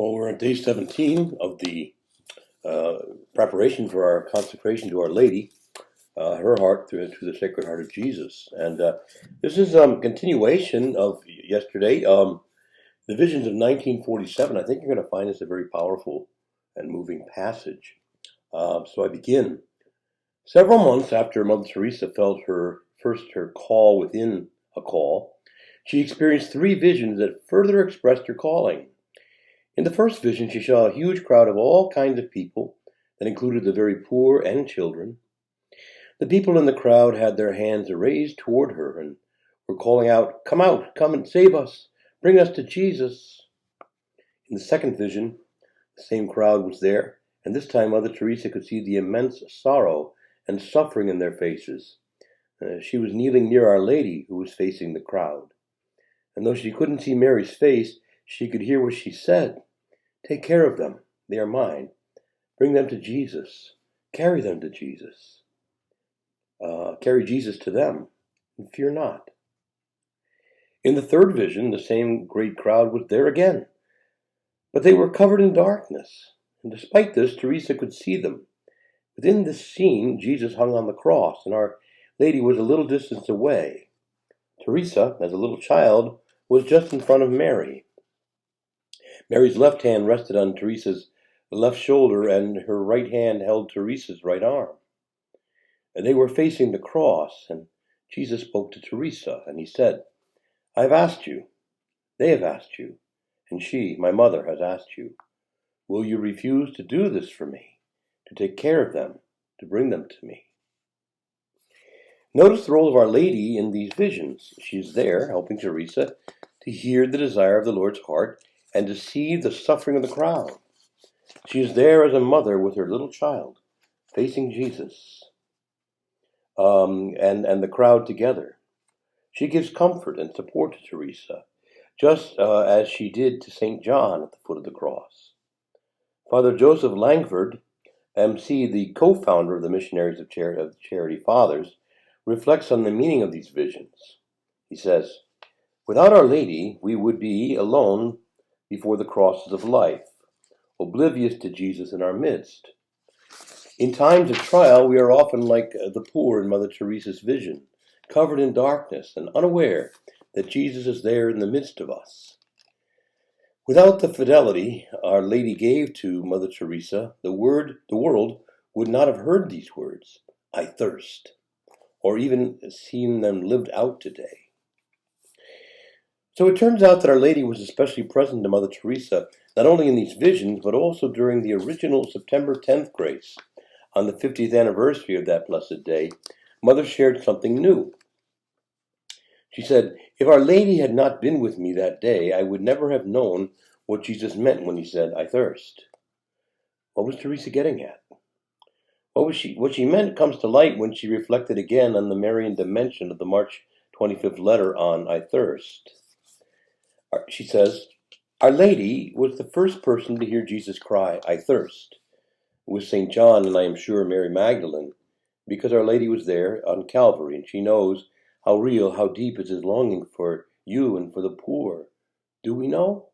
Well, we're on day 17 of the uh, preparation for our consecration to Our Lady, her heart through the Sacred Heart of Jesus. And this is a continuation of yesterday, the visions of 1947. I think you're going to find this a very powerful and moving passage. So I begin. Several months after Mother Teresa felt her call within a call, she experienced three visions that further expressed her calling. In the first vision, she saw a huge crowd of all kinds of people that included the very poor and children. The people in the crowd had their hands raised toward her and were calling out, come and save us, bring us to Jesus." In the second vision, the same crowd was there, and this time Mother Teresa could see the immense sorrow and suffering in their faces. She was kneeling near Our Lady, who was facing the crowd. And though she couldn't see Mary's face, she could hear what she said. "Take care of them. They are mine. Bring them to Jesus. Carry them to Jesus. Carry Jesus to them, and fear not." In the third vision, the same great crowd was there again, but they were covered in darkness. And despite this, Teresa could see them. Within this scene, Jesus hung on the cross, and Our Lady was a little distance away. Teresa, as a little child, was just in front of Mary. Mary's left hand rested on Teresa's left shoulder, and her right hand held Teresa's right arm. And they were facing the cross, and Jesus spoke to Teresa, and he said, "I have asked you, they have asked you, and she, my mother, has asked you. Will you refuse to do this for me, to take care of them, to bring them to me?" Notice the role of Our Lady in these visions. She is there, helping Teresa to hear the desire of the Lord's heart and to see the suffering of the crowd. She is there as a mother with her little child, facing Jesus, and the crowd together. She gives comfort and support to Teresa, just as she did to St. John at the foot of the cross. Father Joseph Langford, MC, the co-founder of the Missionaries of Charity Fathers, reflects on the meaning of these visions. He says, "Without Our Lady, we would be alone before the crosses of life, oblivious to Jesus in our midst. In times of trial, we are often like the poor in Mother Teresa's vision, covered in darkness and unaware that Jesus is there in the midst of us. Without the fidelity Our Lady gave to Mother Teresa, the world would not have heard these words, 'I thirst,' or even seen them lived out today." So it turns out that Our Lady was especially present to Mother Teresa, not only in these visions, but also during the original September 10th grace. On the 50th anniversary of that blessed day, Mother shared something new. She said, "If Our Lady had not been with me that day, I would never have known what Jesus meant when he said, 'I thirst.'" What was Teresa getting at? What she meant comes to light when she reflected again on the Marian dimension of the March 25th letter on "I thirst." She says, "Our Lady was the first person to hear Jesus cry, 'I thirst,' with St. John and I am sure Mary Magdalene, because Our Lady was there on Calvary, and she knows how real, how deep is his longing for you and for the poor. Do we know?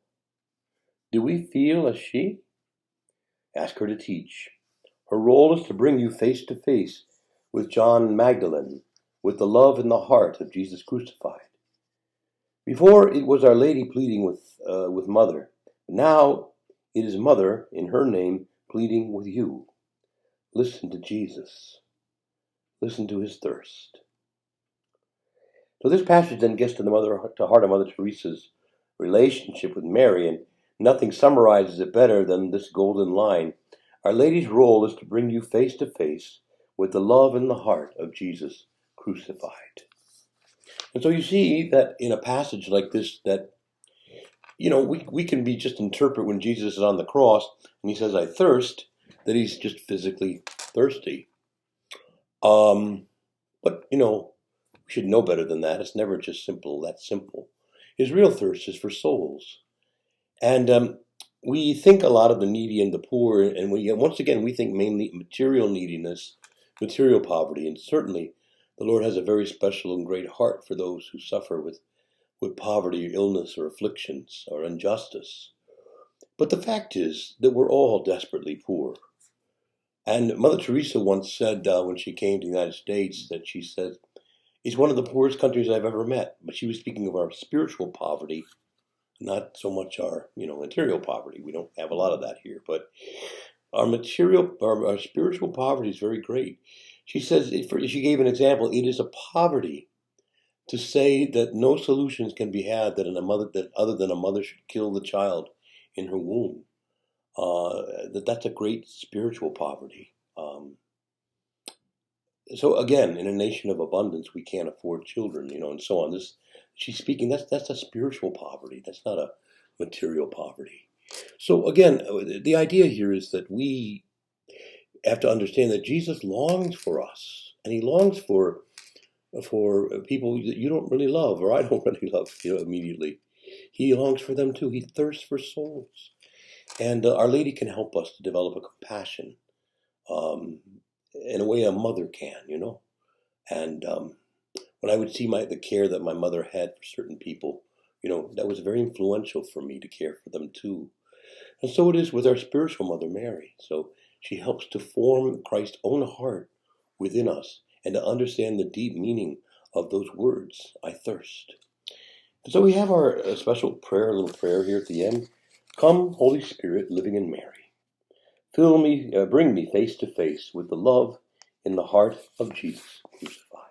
Do we feel as she? Ask her to teach. Her role is to bring you face to face with John Magdalene, with the love in the heart of Jesus crucified. Before it was Our Lady pleading with Mother. Now it is Mother, in her name, pleading with you. Listen to Jesus. Listen to his thirst." So this passage then gets to the heart of Mother Teresa's relationship with Mary, and nothing summarizes it better than this golden line. Our Lady's role is to bring you face to face with the love in the heart of Jesus crucified. And so you see that in a passage like this, that we can be just interpret when Jesus is on the cross and he says, "I thirst," that he's just physically thirsty. But we should know better than that. It's never just that simple. His real thirst is for souls. And we think a lot of the needy and the poor, and once again, we think mainly material neediness, material poverty, and certainly the Lord has a very special and great heart for those who suffer with poverty, or illness, or afflictions, or injustice. But the fact is that we're all desperately poor. And Mother Teresa once said when she came to the United States that she said, it's one of the poorest countries I've ever met. But she was speaking of our spiritual poverty, not so much our, material poverty. We don't have a lot of that here, but our spiritual poverty is very great. She says, she gave an example. It is a poverty to say that no solutions can be had that other than a mother should kill the child in her womb. That's a great spiritual poverty. So again, in a nation of abundance, we can't afford children, and so on. She's speaking. That's a spiritual poverty. That's not a material poverty. So again, the idea here is that we have to understand that Jesus longs for us, and he longs for people that you don't really love, or I don't really love, immediately. He longs for them too. He thirsts for souls, and Our Lady can help us to develop a compassion, in a way a mother can, And when I would see the care that my mother had for certain people, that was very influential for me to care for them too. And so it is with our spiritual mother, Mary. So she helps to form Christ's own heart within us and to understand the deep meaning of those words, I thirst. And so we have our special prayer, little prayer here at the end. Come, Holy Spirit, living in Mary. Bring me face to face with the love in the heart of Jesus crucified.